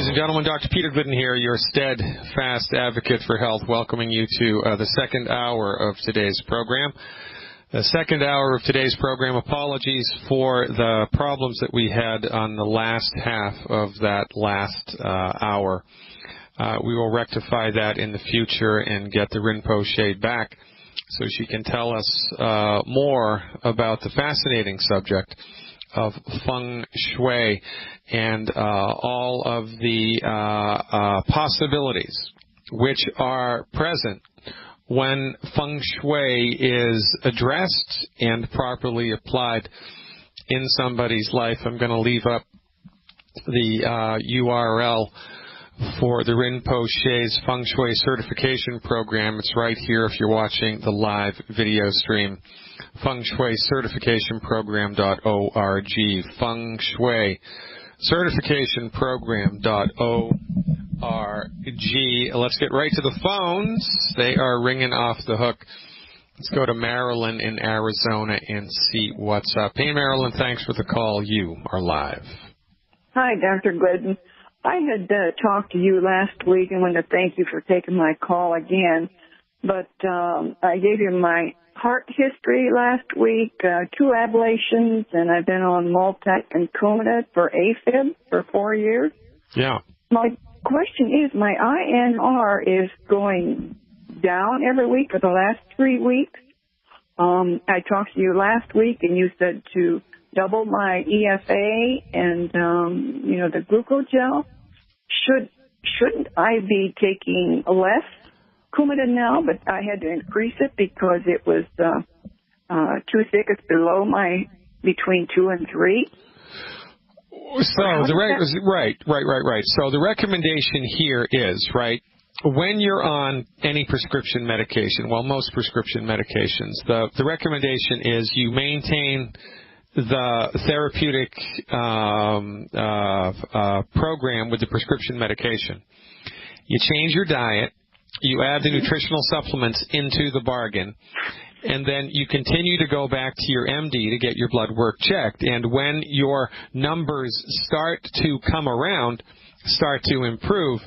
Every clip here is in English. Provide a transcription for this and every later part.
Ladies and gentlemen, Dr. Peter Glidden here, your steadfast advocate for health, welcoming you to the second hour of today's program. The second hour of today's program, apologies for the problems that we had on the last half of that last hour. We will rectify that in the future and get the Rinpoche back so she can tell us more about the fascinating subject of feng shui and all of the possibilities which are present when feng shui is addressed and properly applied in somebody's life. I'm going to leave up the URL for the Rinpoche's Feng Shui Certification Program. It's right here if you're watching the live video stream. Feng Shui Certification Program.org. Feng Shui Certification Program.org. Let's get right to the phones. They are ringing off the hook. Let's go to Marilyn in Arizona and see what's up. Hey, Marilyn, thanks for the call. You are live. Hi, Dr. Glidden. I had talked to you last week and wanted to thank you for taking my call again. But I gave you my heart history last week, 2 ablations, and I've been on Multec and Coumadin for AFib for 4 years. Yeah. My question is, my INR is going down every week for the last 3 weeks. I talked to you last week, and you said to double my EFA and, the glucogel. Shouldn't I be taking less Coumadin now, but I had to increase it because it was too thick. It's below my between 2 and 3. So right. So the recommendation here is, right, when you're on any prescription medication, well, most prescription medications, the recommendation is you maintain the therapeutic program with the prescription medication. You change your diet, you add the nutritional supplements into the bargain, and then you continue to go back to your MD to get your blood work checked. And when your numbers start to come around, start to improve,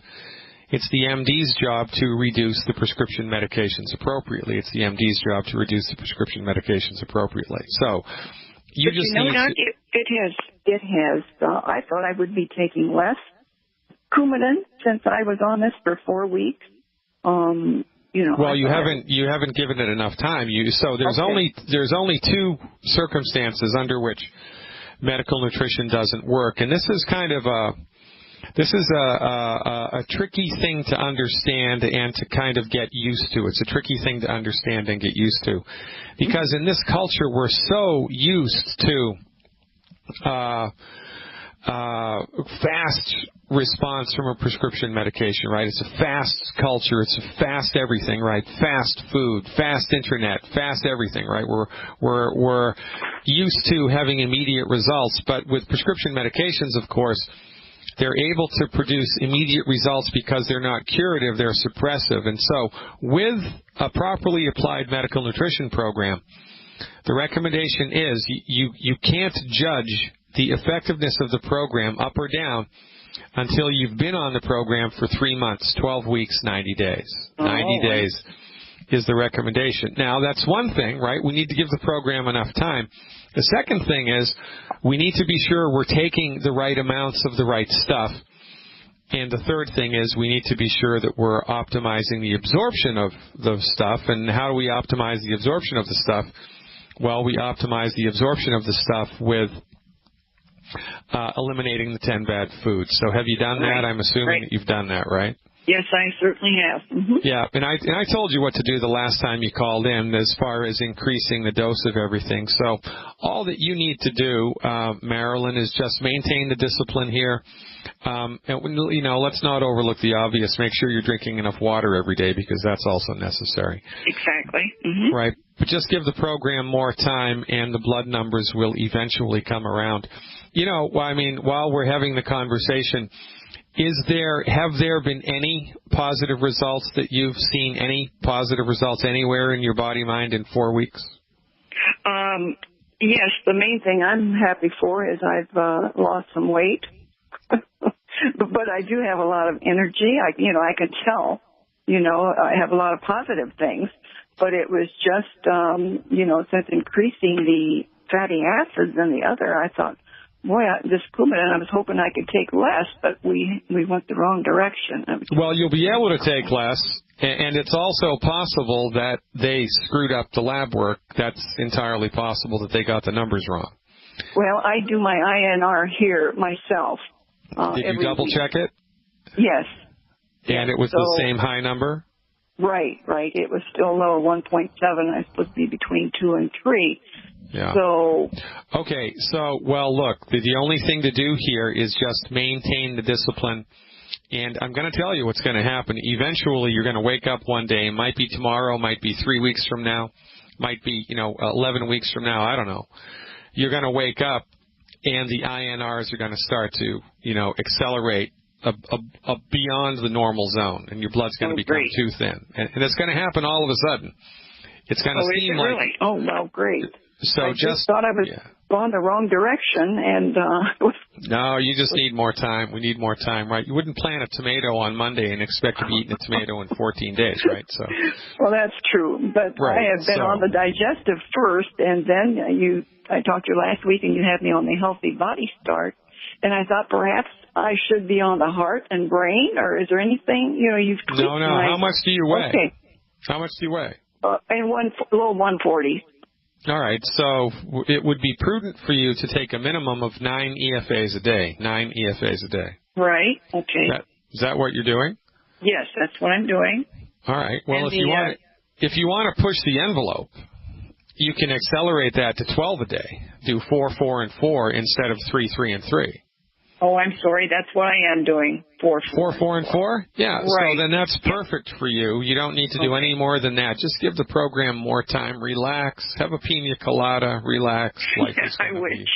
it's the MD's job to reduce the prescription medications appropriately. It's the MD's job to reduce the prescription medications appropriately. So you just need to... It has. I thought I would be taking less Coumadin since I was on this for 4 weeks. Well, you haven't given it enough time. There's only 2 circumstances under which medical nutrition doesn't work, and this is kind of a tricky thing to understand and to kind of get used to. It's a tricky thing to understand and get used to, because in this culture we're so used to fast response from a prescription medication, right? It's a fast culture. It's a fast everything, right? Fast food, fast internet, fast everything, right? We're used to having immediate results, but with prescription medications, of course, they're able to produce immediate results because they're not curative, they're suppressive. And so with a properly applied medical nutrition program, the recommendation is you can't judge the effectiveness of the program up or down until you've been on the program for 3 months, 12 weeks, 90 days. 90 days is the recommendation. Now, that's one thing, right? We need to give the program enough time. The second thing is we need to be sure we're taking the right amounts of the right stuff. And the third thing is we need to be sure that we're optimizing the absorption of the stuff. And how do we optimize the absorption of the stuff? Well, we optimize the absorption of the stuff with eliminating the 10 bad foods. So have you done that? I'm assuming that you've done that, right? Yes, I certainly have. Mm-hmm. Yeah, and I told you what to do the last time you called in as far as increasing the dose of everything. So all that you need to do, Marilyn, is just maintain the discipline here. And, let's not overlook the obvious. Make sure you're drinking enough water every day because that's also necessary. Exactly. Mm-hmm. Right. But just give the program more time and the blood numbers will eventually come around. While we're having the conversation, have there been any positive results that you've seen, any positive results anywhere in your body, mind in 4 weeks? Yes, the main thing I'm happy for is I've lost some weight. but I do have a lot of energy. I can tell, I have a lot of positive things, but it was just, since increasing the fatty acids and the other, I thought, boy, this Coumadin, I was hoping I could take less, but we went the wrong direction. Well, you'll be able to take less, and it's also possible that they screwed up the lab work. That's entirely possible that they got the numbers wrong. Well, I do my INR here myself. Did you double-check it? Yes. And it was the same high number? Right. It was still low, 1.7. I was supposed to be between 2 and 3. Yeah. So. Okay. Well, look, the only thing to do here is just maintain the discipline. And I'm going to tell you what's going to happen. Eventually, you're going to wake up one day. It might be tomorrow, might be 3 weeks from now, might be, 11 weeks from now. I don't know. You're going to wake up, and the INRs are going to start to, accelerate beyond the normal zone, and your blood's going to become too thin. And it's going to happen all of a sudden. It's going to seem like. Really? Oh, well, great. So I just thought I was going the wrong direction, and no, you just need more time. We need more time, right? You wouldn't plant a tomato on Monday and expect to be eating a tomato in 14 days, right? So. Well, that's true, but I have been on the digestive first, and then I talked to you last week, and you had me on the Healthy Body Start, and I thought perhaps I should be on the heart and brain, or is there anything you've tweaked? No. How much do you weigh? Okay. How much do you weigh? And low 140. All right, so it would be prudent for you to take a minimum of 9 EFAs a day. 9 EFAs a day. Right. Okay. Is that what you're doing? Yes, that's what I'm doing. All right. Well, if you want to push the envelope, you can accelerate that to 12 a day. Do 4, 4, and 4 instead of 3, 3, and 3. Oh, I'm sorry. That's what I am doing. 4, 4. 4, 4, and 4? Yeah. Right. So then that's perfect for you. You don't need to do any more than that. Just give the program more time. Relax. Have a pina colada. Relax. Life is I wish.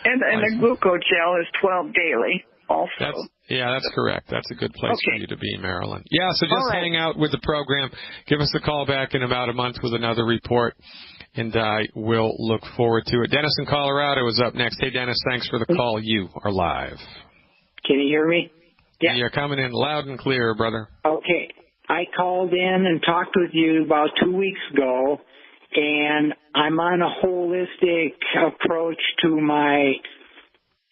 And the glucogel is 12 daily also. That's correct. That's a good place for you to be, Marilyn. Yeah, so just hang out with the program. Give us a call back in about a month with another report, and I will look forward to it. Dennis in Colorado is up next. Hey, Dennis, thanks for the call. You are live. Can you hear me? Yeah. You're coming in loud and clear, brother. Okay. I called in and talked with you about 2 weeks ago, and I'm on a holistic approach to my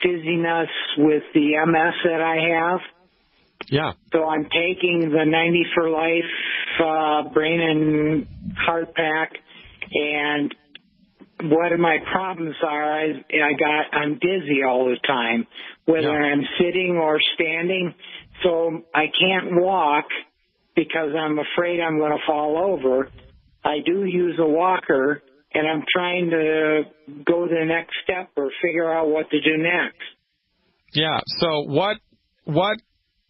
dizziness with the MS that I have. Yeah. So I'm taking the 90 for Life brain and heart pack, and what my problems are, I'm dizzy all the time, whether I'm sitting or standing. So I can't walk because I'm afraid I'm going to fall over. I do use a walker, and I'm trying to go the next step or figure out what to do next. Yeah. So what,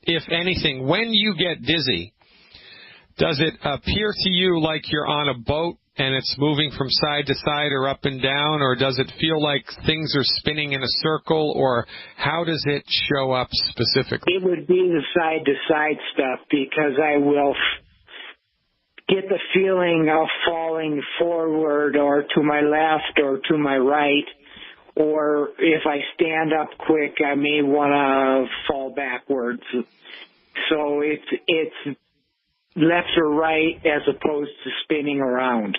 if anything, when you get dizzy, does it appear to you like you're on a boat and it's moving from side to side or up and down, or does it feel like things are spinning in a circle, or how does it show up specifically? It would be the side-to-side stuff, because I will get the feeling of falling forward or to my left or to my right, or if I stand up quick, I may want to fall backwards. So it's left or right as opposed to spinning around.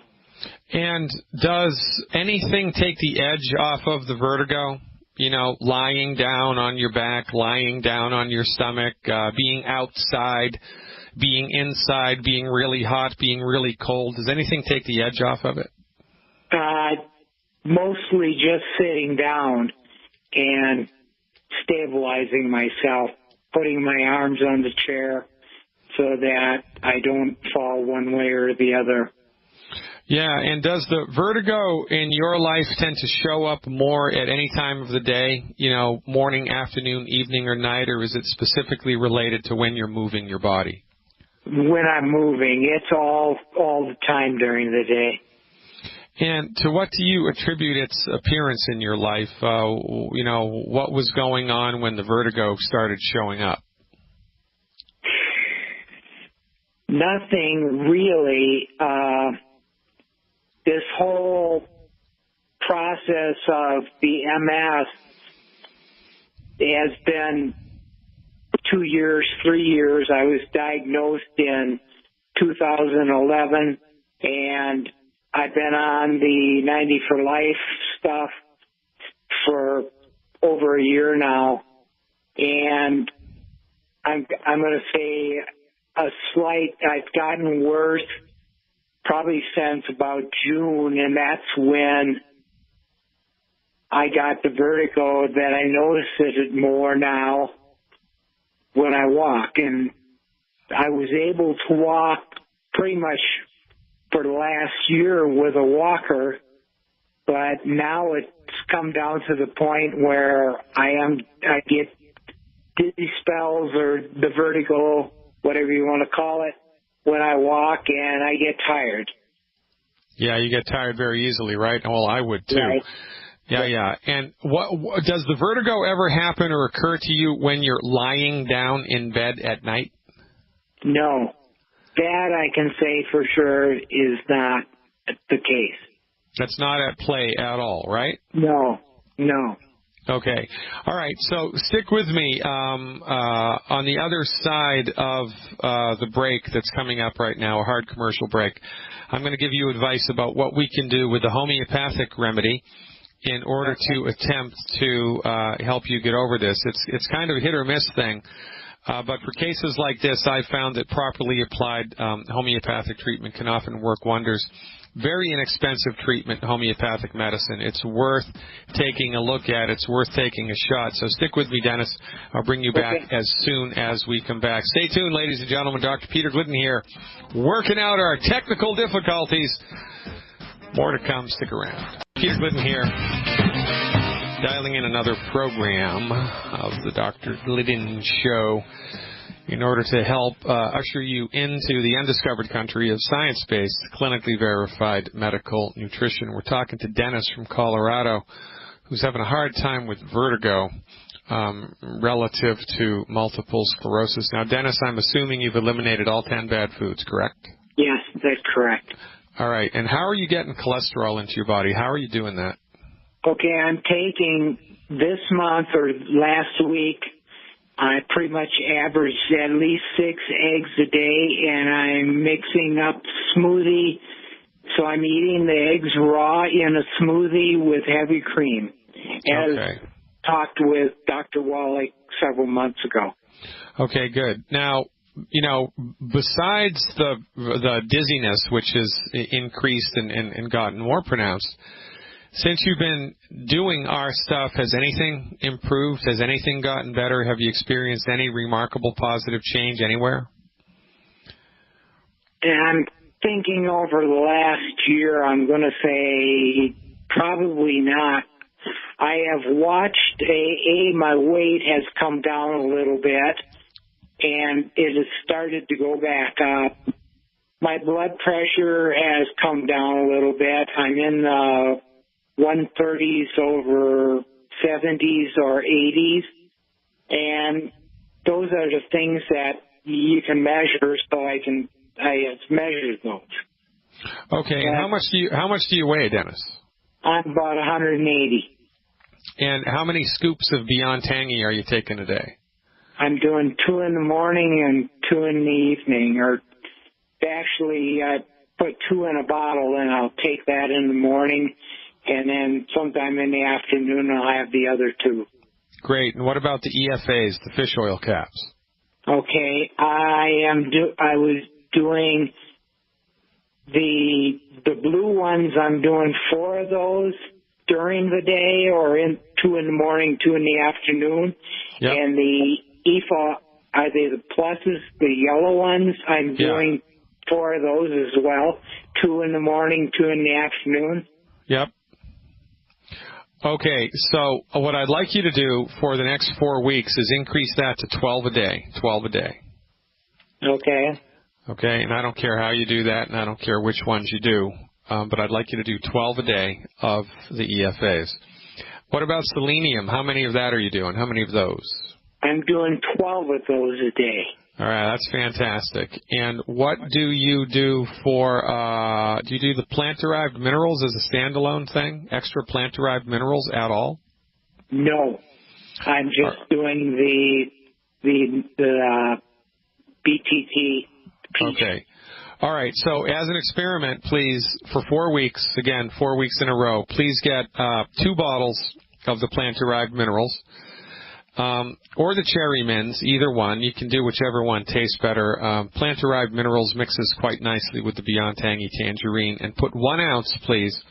And does anything take the edge off of the vertigo? Lying down on your back, lying down on your stomach, being outside, being inside, being really hot, being really cold. Does anything take the edge off of it? Mostly just sitting down and stabilizing myself, putting my arms on the chair so that I don't fall one way or the other. Yeah, and does the vertigo in your life tend to show up more at any time of the day, morning, afternoon, evening, or night, or is it specifically related to when you're moving your body? When I'm moving, it's all the time during the day. And to what do you attribute its appearance in your life? What was going on when the vertigo started showing up? Nothing really. This whole process of the MS has been 2 years, 3 years. I was diagnosed in 2011, and I've been on the 90 for life stuff for over a year now, and I'm going to say I've gotten worse probably since about June, and that's when I got the vertigo that I notice it more now when I walk. And I was able to walk pretty much for the last year with a walker, but now it's come down to the point where I get dizzy spells or the vertigo, whatever you want to call it, when I walk, and I get tired. Yeah, you get tired very easily, right? Well, I would too. Right. Yeah. And what does the vertigo ever happen or occur to you when you're lying down in bed at night? No. That I can say for sure is not the case. That's not at play at all, right? No. Okay. All right. So stick with me. On the other side of the break that's coming up right now, a hard commercial break, I'm going to give you advice about what we can do with the homeopathic remedy in order to attempt to help you get over this. It's kind of a hit or miss thing. But for cases like this, I've found that properly applied homeopathic treatment can often work wonders. Very inexpensive treatment, homeopathic medicine. It's worth taking a look at. It's worth taking a shot. So stick with me, Dennis. I'll bring you back as soon as we come back. Stay tuned, ladies and gentlemen. Dr. Peter Glidden here, working out our technical difficulties. More to come. Stick around. Peter Glidden here, dialing in another program of the Dr. Glidden Show in order to help usher you into the undiscovered country of science-based, clinically verified medical nutrition. We're talking to Dennis from Colorado, who's having a hard time with vertigo relative to multiple sclerosis. Now, Dennis, I'm assuming you've eliminated all 10 bad foods, correct? Yes, that's correct. All right. And how are you getting cholesterol into your body? How are you doing that? Okay, I'm taking this month or last week, I pretty much averaged at least 6 eggs a day, and I'm mixing up smoothie. So I'm eating the eggs raw in a smoothie with heavy cream, as talked with Dr. Wallach several months ago. Okay, good. Now, besides the dizziness, which has increased and gotten more pronounced, since you've been doing our stuff, has anything improved? Has anything gotten better? Have you experienced any remarkable positive change anywhere? And I'm thinking over the last year, I'm going to say probably not. I have watched my weight has come down a little bit, and it has started to go back up. My blood pressure has come down a little bit. I'm in the 130s over 70s or 80s, and those are the things that you can measure. So I have measured those. Okay, and how much do you weigh, Dennis? I'm about 180. And how many scoops of Beyond Tangy are you taking a day? I'm doing 2 in the morning and 2 in the evening, or actually I put 2 in a bottle and I'll take that in the morning. And then sometime in the afternoon, I'll have the other 2. Great. And what about the EFAs, the fish oil caps? Okay. I was doing the blue ones. I'm doing 4 of those during the day, or 2 in the morning, 2 in the afternoon. Yep. And the EFA, are they the pluses, the yellow ones? I'm doing 4 of those as well. 2 in the morning, 2 in the afternoon. Yep. Okay, so what I'd like you to do for the next 4 weeks is increase that to 12 a day. 12 a day. Okay. Okay, and I don't care how you do that, and I don't care which ones you do, but I'd like you to do 12 a day of the EFAs. What about selenium? How many of that are you doing? How many of those? I'm doing 12 of those a day. All right, that's fantastic. And what do you do for, do you do the plant-derived minerals as a standalone thing? Extra plant-derived minerals at all? No. I'm just doing the BTT. Okay. All right. So as an experiment, please, for 4 weeks, again, 4 weeks in a row, please get 2 bottles of the plant-derived minerals, or the cherry mints, either one. You can do whichever one tastes better. Plant-derived minerals mixes quite nicely with the Beyond Tangy Tangerine. And put 1 ounce, please,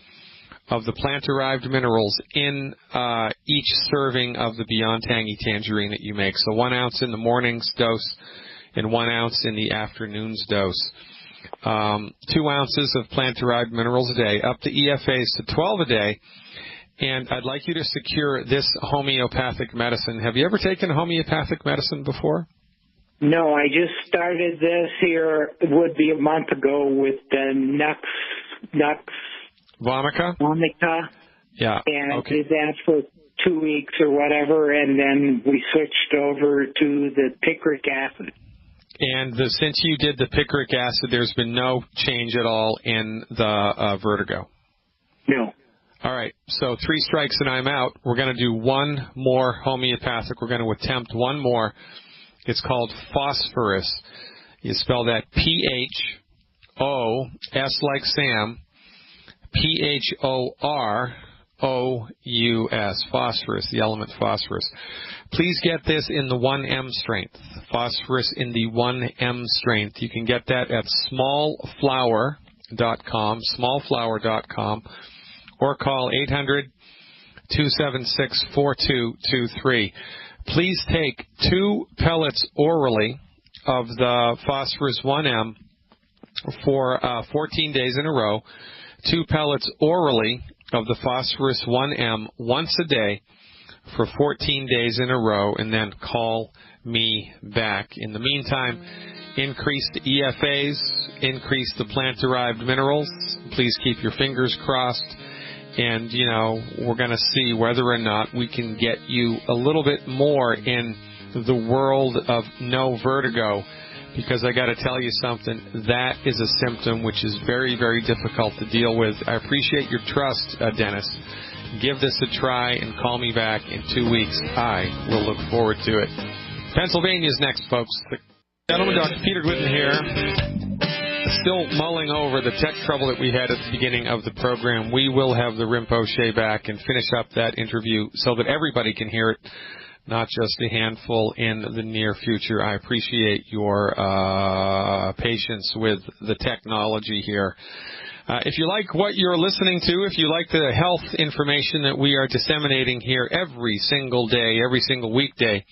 of the plant-derived minerals in each serving of the Beyond Tangy Tangerine that you make. So 1 ounce in the morning's dose and 1 ounce in the afternoon's dose. 2 ounces of plant-derived minerals a day, up the EFAs to 12 a day. And I'd like you to secure this homeopathic medicine. Have you ever taken homeopathic medicine before? No, I just started this here, it would be a month ago, with the Nux Vomica. Yeah. And okay. I did that for 2 weeks or whatever, and then we switched over to the picric acid. And since you did the picric acid, there's been no change at all in the vertigo? No. All right. So 3 strikes and I'm out. We're going to do 1 more homeopathic. We're going to attempt 1 more. It's called phosphorus. You spell that P-H-O-S like Sam, P-H-O-R-O-U-S, phosphorus, the element phosphorus. Please get this in the 1M strength, phosphorus in the 1M strength. You can get that at smallflower.com, or call 800-276-4223. Please take 2 pellets orally of the phosphorus 1M for 14 days in a row, 2 pellets orally of the phosphorus 1M once a day for 14 days in a row, and then call me back. In the meantime, increase the EFAs, increase the plant-derived minerals. Please keep your fingers crossed. And, we're going to see whether or not we can get you a little bit more in the world of no vertigo. Because I got to tell you something, that is a symptom which is very, very difficult to deal with. I appreciate your trust, Dennis. Give this a try and call me back in 2 weeks. I will look forward to it. Pennsylvania's next, folks. The gentleman, Dr. Peter Glidden here. Still mulling over the tech trouble that we had at the beginning of the program. We will have the Rinpoche back and finish up that interview so that everybody can hear it, not just a handful in the near future. I appreciate your patience with the technology here. If you like what you're listening to, if you like the health information that we are disseminating here every single day, every single weekday,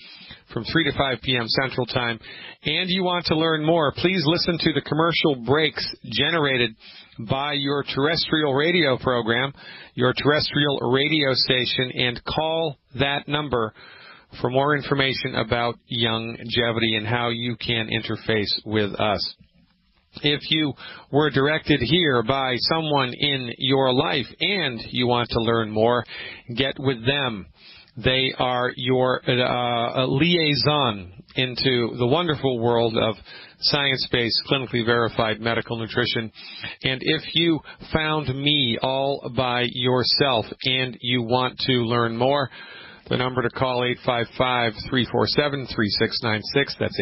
from 3 to 5 p.m. Central Time, and you want to learn more, please listen to the commercial breaks generated by your terrestrial radio program, your terrestrial radio station, and call that number for more information about longevity and how you can interface with us. If you were directed here by someone in your life and you want to learn more, get with them. They are your liaison into the wonderful world of science-based, clinically verified medical nutrition. And if you found me all by yourself and you want to learn more, the number to call, 855-347-3696. That's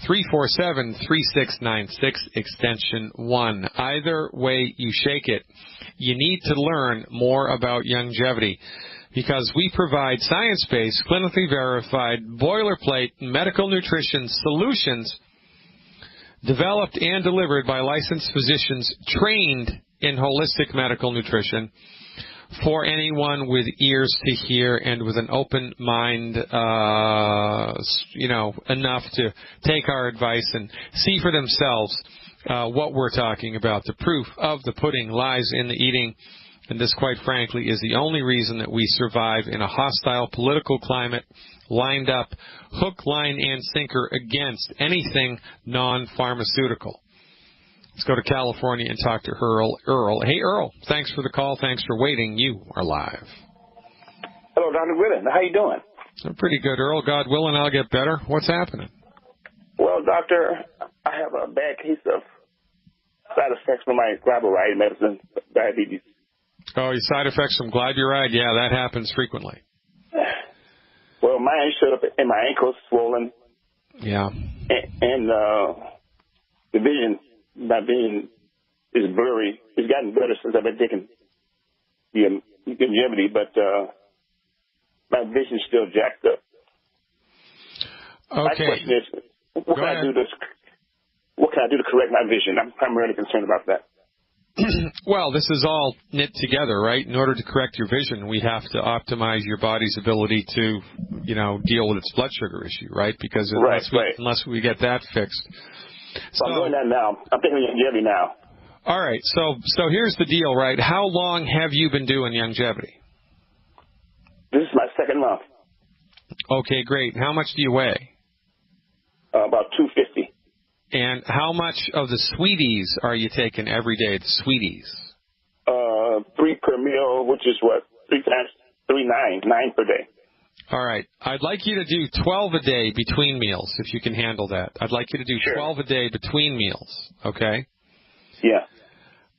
855-347-3696, extension 1. Either way you shake it, you need to learn more about longevity, because we provide science-based, clinically verified, boilerplate medical nutrition solutions developed and delivered by licensed physicians trained in holistic medical nutrition for anyone with ears to hear and with an open mind, enough to take our advice and see for themselves what we're talking about. The proof of the pudding lies in the eating. And this, quite frankly, is the only reason that we survive in a hostile political climate, lined up hook, line, and sinker against anything non-pharmaceutical. Let's go to California and talk to Earl. Hey, Earl, thanks for the call. Thanks for waiting. You are live. Hello, Dr. Glidden. How you doing? I'm pretty good, Earl. God willing, I'll get better. What's happening? Well, doctor, I have a bad case of side effects from my glyburide medicine, diabetes. Oh, your side effects from glyburide? Yeah, that happens frequently. Well, mine showed up in my ankles, swollen. Yeah. And the vision, my vision is blurry. It's gotten better since I've been taking the longevity, but my vision's still jacked up. Okay. My question is, what can I do to correct my vision? I'm primarily concerned about that. Well, this is all knit together, right? In order to correct your vision, we have to optimize your body's ability to, deal with its blood sugar issue, right? Because unless we get that fixed. So I'm doing that now. I'm taking longevity now. All right. So here's the deal, right? How long have you been doing longevity? This is my second month. Okay, great. How much do you weigh? About 250. And how much of the sweeties are you taking every day, the sweeties? 3 per meal, which is what? 3 times 3, 9 per day. All right. I'd like you to do 12 a day between meals, if you can handle that. I'd like you to do 12 a day between meals, okay? Yeah.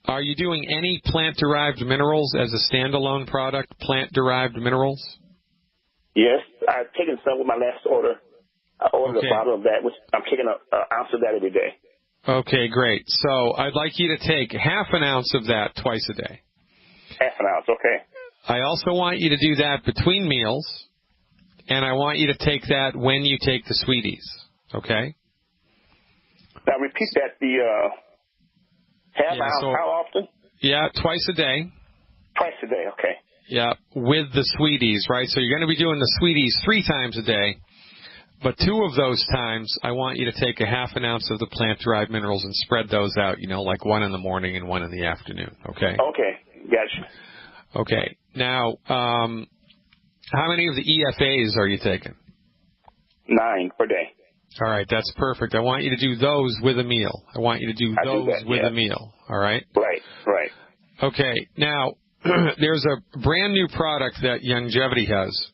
Are you doing any plant-derived minerals as a standalone product, plant-derived minerals? Yes. I've taken some with my last order. I ordered a bottle of that, which I'm taking an ounce of that every day. Okay, great. So I'd like you to take half an ounce of that twice a day. Half an ounce, okay. I also want you to do that between meals, and I want you to take that when you take the sweeties, okay? Now repeat that, the half ounce, how often? Yeah, twice a day. Twice a day, okay. Yeah, with the sweeties, right? So you're going to be doing the sweeties 3 times a day. But 2 of those times, I want you to take a half an ounce of the plant-derived minerals and spread those out, like 1 in the morning and 1 in the afternoon, okay? Okay, gotcha. Okay. Now, how many of the EFAs are you taking? 9 per day. All right, that's perfect. I want you to do those with a meal. I want you to do those with a meal, all right? Right. Okay. Now, there's a brand new product that Longevity has.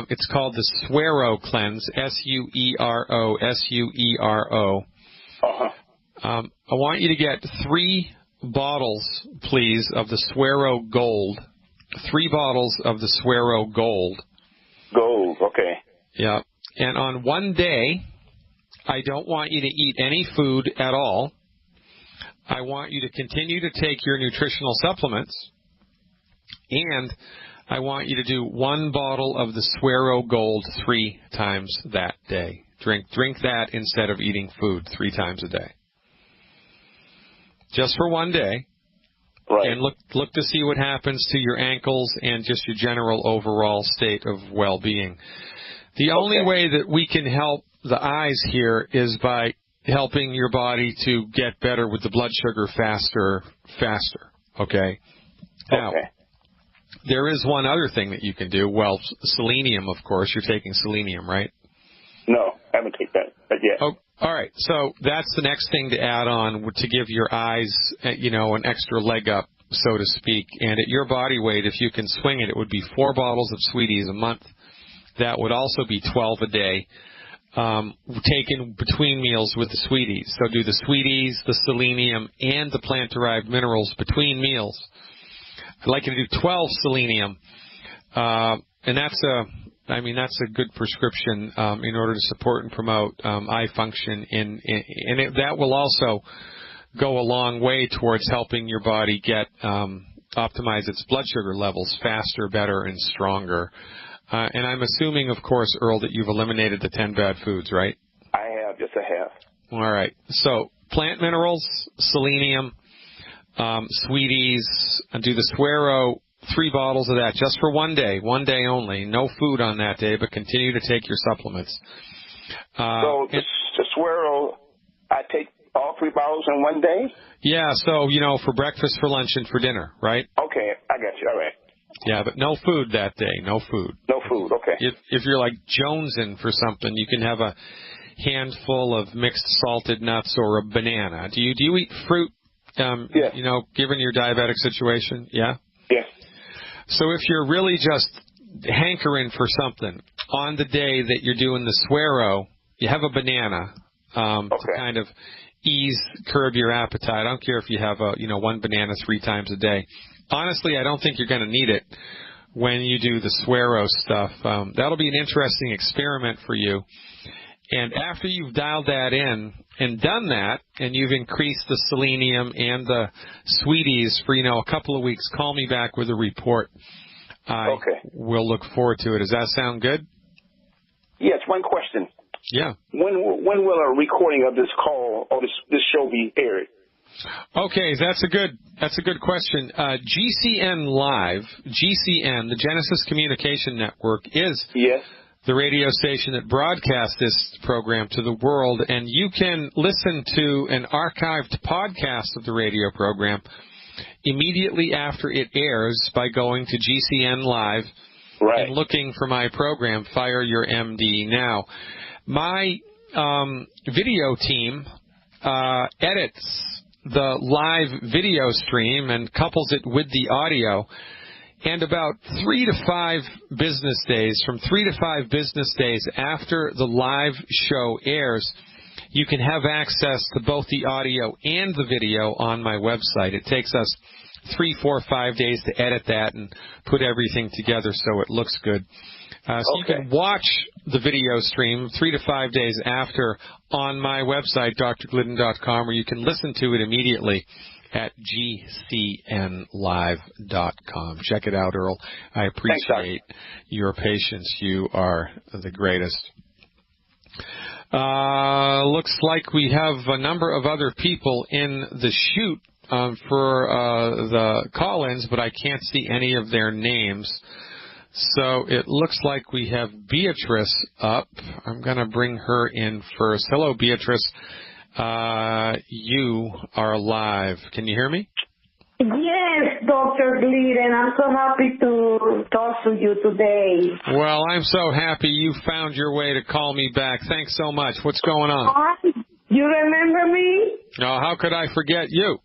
It's called the Suero Cleanse, Suero, Suero. Uh-huh. I want you to get 3 bottles, please, of the Suero Gold. 3 bottles of the Suero Gold. Gold, okay. Yeah. And on one day, I don't want you to eat any food at all. I want you to continue to take your nutritional supplements. And I want you to do 1 bottle of the Suero Gold 3 times that day. Drink that instead of eating food 3 times a day. Just for one day. Right. And look to see what happens to your ankles and just your general overall state of well-being. The only way that we can help the eyes here is by helping your body to get better with the blood sugar faster. Okay? Now, there is one other thing that you can do. Well, selenium, of course. You're taking selenium, right? No, I haven't taken that yet. Oh, all right. So that's the next thing to add on to give your eyes, an extra leg up, so to speak. And at your body weight, if you can swing it, it would be 4 bottles of sweeties a month. That would also be 12 a day, taken between meals with the sweeties. So do the sweeties, the selenium, and the plant-derived minerals between meals. I'd like you to do 12 selenium, and that's a good prescription in order to support and promote eye function, that will also go a long way towards helping your body get optimize its blood sugar levels faster, better, and stronger. And I'm assuming, of course, Earl, that you've eliminated the 10 bad foods, right? I have. Yes, I have. All right. So plant minerals, selenium, sweeties, and do the Suero, 3 bottles of that just for one day only. No food on that day, but continue to take your supplements. So the Suero, I take all 3 bottles in one day? Yeah, so, for breakfast, for lunch, and for dinner, right? Okay, I got you. All right. Yeah, but no food that day. No food. No food, okay. If you're like jonesing for something, you can have a handful of mixed salted nuts or a banana. Do you eat fruit? Yeah. Given your diabetic situation, yeah? Yes. So if you're really just hankering for something, on the day that you're doing the Suero, you have a banana to kind of curb your appetite. I don't care if you have 1 banana 3 times a day. Honestly, I don't think you're going to need it when you do the Suero stuff. That'll be an interesting experiment for you. And after you've dialed that in and done that, and you've increased the selenium and the sweeties for, a couple of weeks, call me back with a report. Okay. We'll look forward to it. Does that sound good? Yes, one question. Yeah. When will a recording of this call or this show be aired? Okay, that's a good question. GCN Live, GCN, the Genesis Communication Network, is the radio station that broadcasts this program to the world, and you can listen to an archived podcast of the radio program immediately after it airs by going to GCN Live and looking for my program, Fire Your MD Now. My video team edits the live video stream and couples it with the audio. And about 3 to 5 business days, from 3 to 5 business days after the live show airs, you can have access to both the audio and the video on my website. It takes us 3, 4, 5 days to edit that and put everything together so it looks good. So you can watch the video stream 3 to 5 days after on my website, drglidden.com, or you can listen to it immediately at gcnlive.com. Check it out, Earl. I appreciate your patience. You are the greatest. Looks like we have a number of other people in the chute for the call-ins, but I can't see any of their names. So it looks like we have Beatrice up. I'm going to bring her in first. Hello, Beatrice. You are live. Can you hear me? Yes, Dr. Glidden. I'm so happy to talk to you today. Well, I'm so happy you found your way to call me back. Thanks so much. What's going on? You remember me? No, how could I forget you?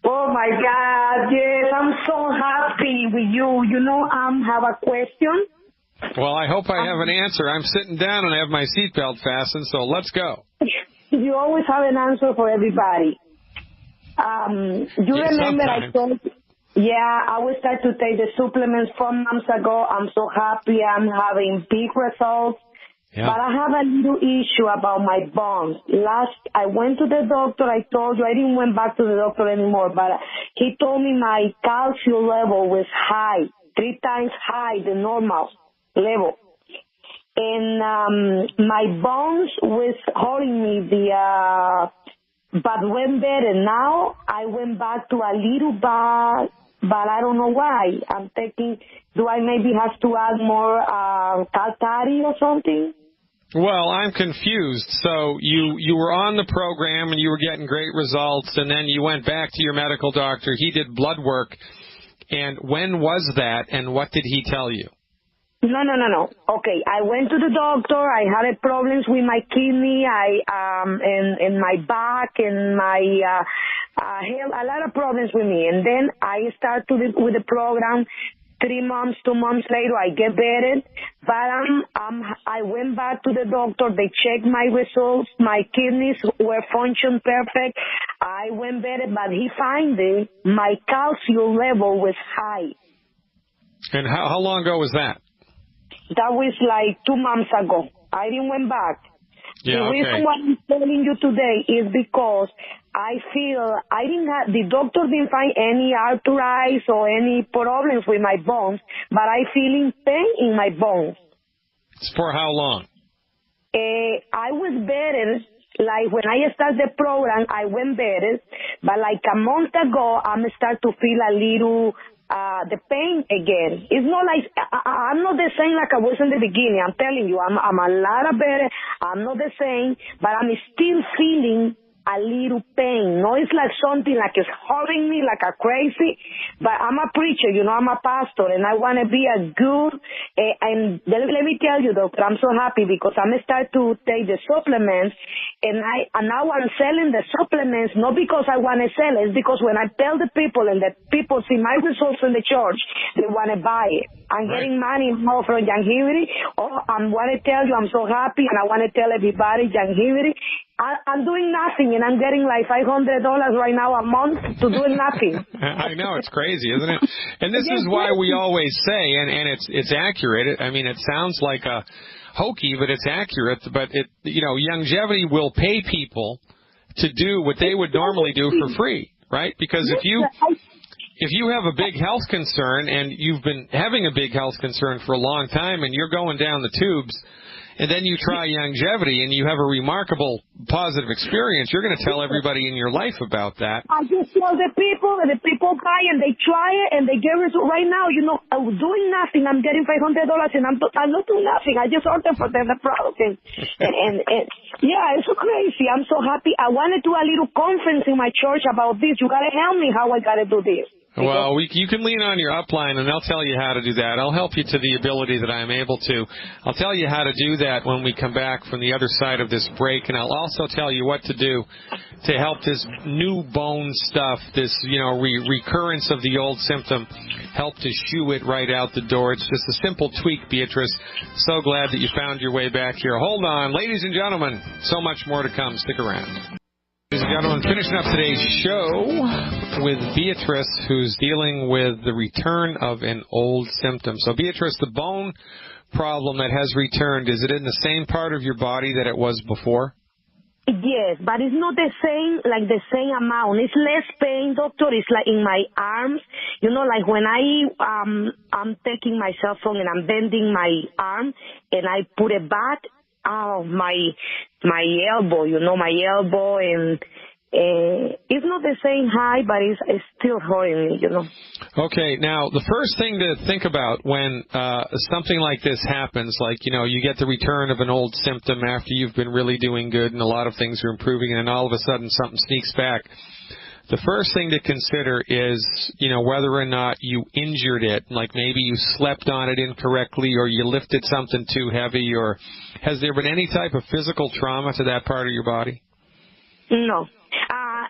Oh, my God. Yes, I'm so happy with you. Have a question. Well, I hope I have an answer. I'm sitting down and I have my seatbelt fastened, so let's go. You always have an answer for everybody. Remember I told you, I will start to take the supplements 4 months ago. I'm so happy. I'm having big results. Yeah. But I have a little issue about my bones. I went to the doctor. I told you I didn't went back to the doctor anymore, but he told me my calcium level was high, 3 times high, the normal level. And my bones was hurting me, but went better. Now I went back to a little bit, but I don't know why. I'm thinking, do I maybe have to add more Caltari or something? Well, I'm confused. So you were on the program and you were getting great results, and then you went back to your medical doctor. He did blood work. And when was that, and what did he tell you? No. Okay, I went to the doctor. I had problems with my kidney, and my back, and my health, a lot of problems with me. And then I started with the program. 3 months, 2 months later, I get better. But I went back to the doctor. They checked my results. My kidneys were function perfect. I went better, but he found my calcium level was high. And how long ago was that? That was like 2 months ago. I didn't went back. Yeah, the reason why I'm telling you today is because I feel the doctor didn't find any arthritis or any problems with my bones, but I feeling pain in my bones. For how long? I was better. Like when I started the program, I went better, but like a month ago, I'm start to feel a little the pain again. It's not like I'm not the same like I was in the beginning. I'm telling you, I'm a lot better. I'm not the same, but I'm still feeling a little pain. No, it's like something like it's hurting me like a crazy, but I'm a preacher, I'm a pastor, and I want to be a good, and let me tell you, doctor, I'm so happy because I'm start to take the supplements, and now I'm selling the supplements, not because I want to sell it, it's because when I tell the people, and the people see my results in the church, they want to buy it. I'm getting money more from Young Hivity. I want to tell you I'm so happy, and I want to tell everybody, Young Hivity, I'm doing nothing, and I'm getting like $500 right now a month to doing nothing. I know, it's crazy, isn't it? And this is why we always say, and it's accurate. I mean, it sounds like a hokey, but it's accurate. But longevity will pay people to do what they would normally do for free, right? Because if you have a big health concern, and you've been having a big health concern for a long time, and you're going down the tubes, and then you try longevity and you have a remarkable positive experience, you're going to tell everybody in your life about that. I just tell the people, and the people buy and they try it and they get results. Right now, I'm doing nothing. I'm getting $500 and I'm not doing nothing. I just order for them the product. And yeah, it's so crazy. I'm so happy. I want to do a little conference in my church about this. You got to help me how I got to do this. Well, you can lean on your upline, and they'll tell you how to do that. I'll help you to the ability that I'm able to. I'll tell you how to do that when we come back from the other side of this break, and I'll also tell you what to do to help this new bone stuff, this recurrence of the old symptom, help to shoo it right out the door. It's just a simple tweak, Beatrice. So glad that you found your way back here. Hold on. Ladies and gentlemen, so much more to come. Stick around. Ladies and gentlemen, finishing up today's show with Beatrice, who's dealing with the return of an old symptom. So, Beatrice, the bone problem that has returned, is it in the same part of your body that it was before? Yes, but it's not the same amount. It's less pain, doctor. It's like in my arms. Like when I'm taking my cell phone and I'm bending my arm and I put it back, my elbow, my elbow, and it's not the same high, but it's still hurting me, Okay, now the first thing to think about when something like this happens, like, you get the return of an old symptom after you've been really doing good and a lot of things are improving, and then all of a sudden something sneaks back. The first thing to consider is, whether or not you injured it, like maybe you slept on it incorrectly or you lifted something too heavy, or has there been any type of physical trauma to that part of your body? No.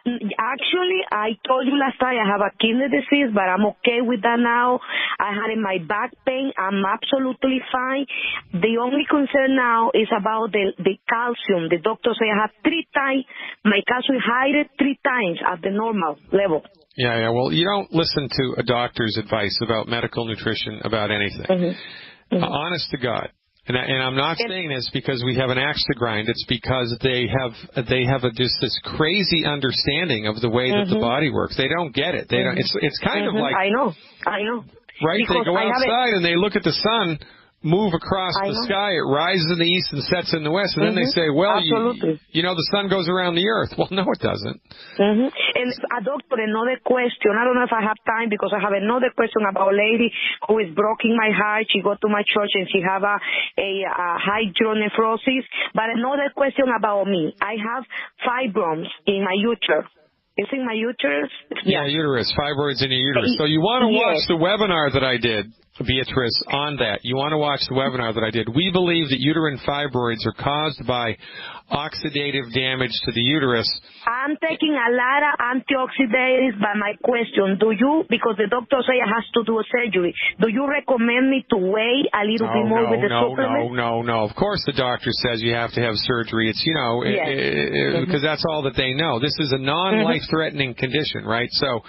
Actually, I told you last time I have a kidney disease, but I'm okay with that now. I had in my back pain. I'm absolutely fine. The only concern now is about the calcium. The doctor said I have 3 times, my calcium higher 3 times at the normal level. Yeah. Well, you don't listen to a doctor's advice about medical nutrition, about anything. Mm-hmm. Honest to God. And I'm not saying this because we have an axe to grind. It's because they have just this crazy understanding of the way that the body works. They don't get it. They don't. It's kind of like, I know. Right? Because they go outside and they look at the sun move across the sky. It rises in the east and sets in the west. And then they say, well, the sun goes around the earth. Well, no, it doesn't. And doctor, another question. I don't know if I have time because I have another question about a lady who is broken my heart. She go to my church and she have a hydronephrosis. But another question about me. I have fibromes in my uterus. Is in my uterus? Yeah, uterus. Fibroids in your uterus. So you want to watch the webinar that I did, Beatrice, on that. You want to watch the webinar that I did. We believe that uterine fibroids are caused by oxidative damage to the uterus. I'm taking a lot of antioxidants, but my question, because the doctor say I have to do a surgery, do you recommend me to wait a little bit more with the supplement? No. Of course the doctor says you have to have surgery. It's, because that's all that they know. This is a non-life-threatening condition, right? So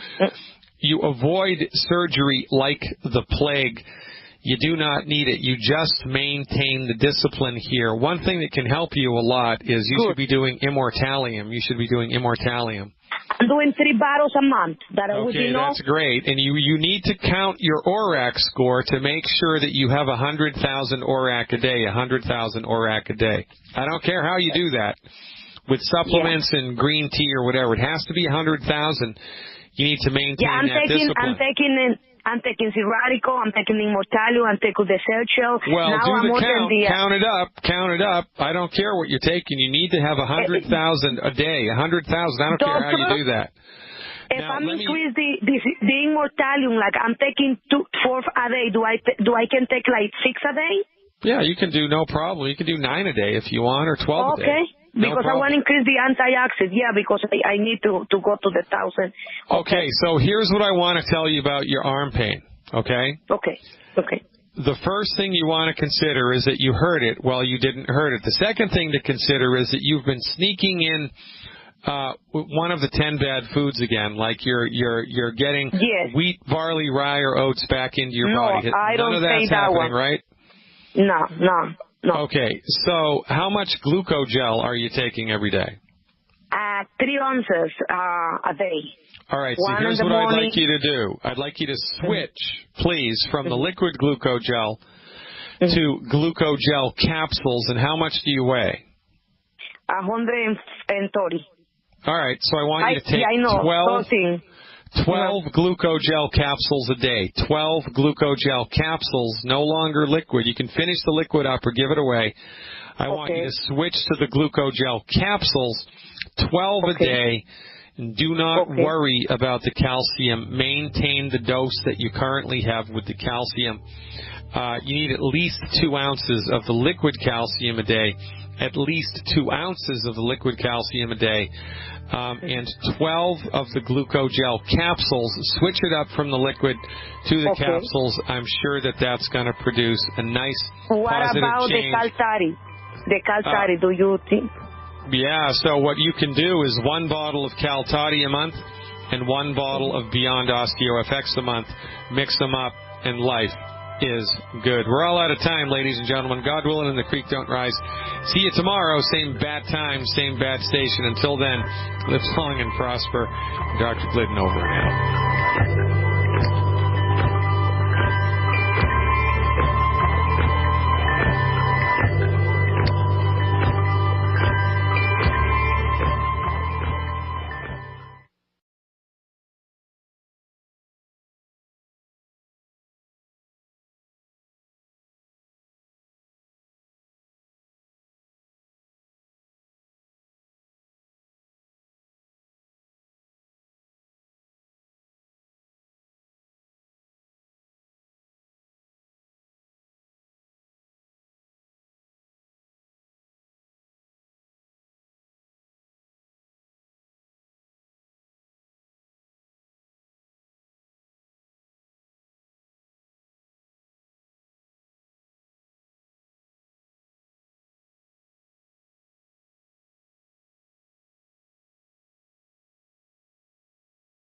you avoid surgery like the plague. You do not need it. You just maintain the discipline here. One thing that can help you a lot is you should be doing immortalium. I'm doing 3 bottles a month. That's great. And you need to count your ORAC score to make sure that you have 100,000 ORAC a day, 100,000 ORAC a day. I don't care how you do that. With supplements and green tea or whatever, it has to be 100,000. You need to maintain that discipline. I'm taking Ziradico, I'm taking Immortalio, I'm taking the Sergio. Well, now do the count. Count it up. I don't care what you're taking. You need to have 100,000 a day. 100,000. I don't care how you do that. If I'm increase the Immortalium, like I'm taking 4 a day, do I can take like 6 a day? Yeah, you can do no problem. You can do 9 a day if you want, or 12 a day. Okay. Because I want to increase the antioxidant, because I need to go to the 1,000. Okay, so here's what I want to tell you about your arm pain, okay? Okay. the first thing you want to consider is that you heard it while you didn't hurt it. The second thing to consider is that you've been sneaking in one of the 10 bad foods again, like you're getting wheat, barley, rye, or oats back into your body. I don't None of that's that happening, one. Right? No. Okay, so how much glucogel are you taking every day? 3 ounces a day. All right, so here's what I'd like you to do. I'd like you to switch, please, from the liquid glucogel to glucogel capsules. And how much do you weigh? 130. All right, so I want you to take 12 glucogel capsules a day. 12 glucogel capsules, no longer liquid. You can finish the liquid up or give it away. I want you to switch to the glucogel capsules, 12 a day. And do not worry about the calcium. Maintain the dose that you currently have with the calcium. You need at least 2 ounces of the liquid calcium a day. At least 2 ounces of the liquid calcium a day. And 12 of the glucogel capsules. Switch it up from the liquid to the capsules. I'm sure that that's going to produce a nice positive change. What about the Caltari, do you think? Yeah, so what you can do is 1 bottle of Caltati a month and 1 bottle of Beyond OsteoFX a month. Mix them up, and life is good. We're all out of time, ladies and gentlemen. God willing, and the creek don't rise. See you tomorrow, same bat time, same bat station. Until then, live long and prosper. Dr. Glidden over and out.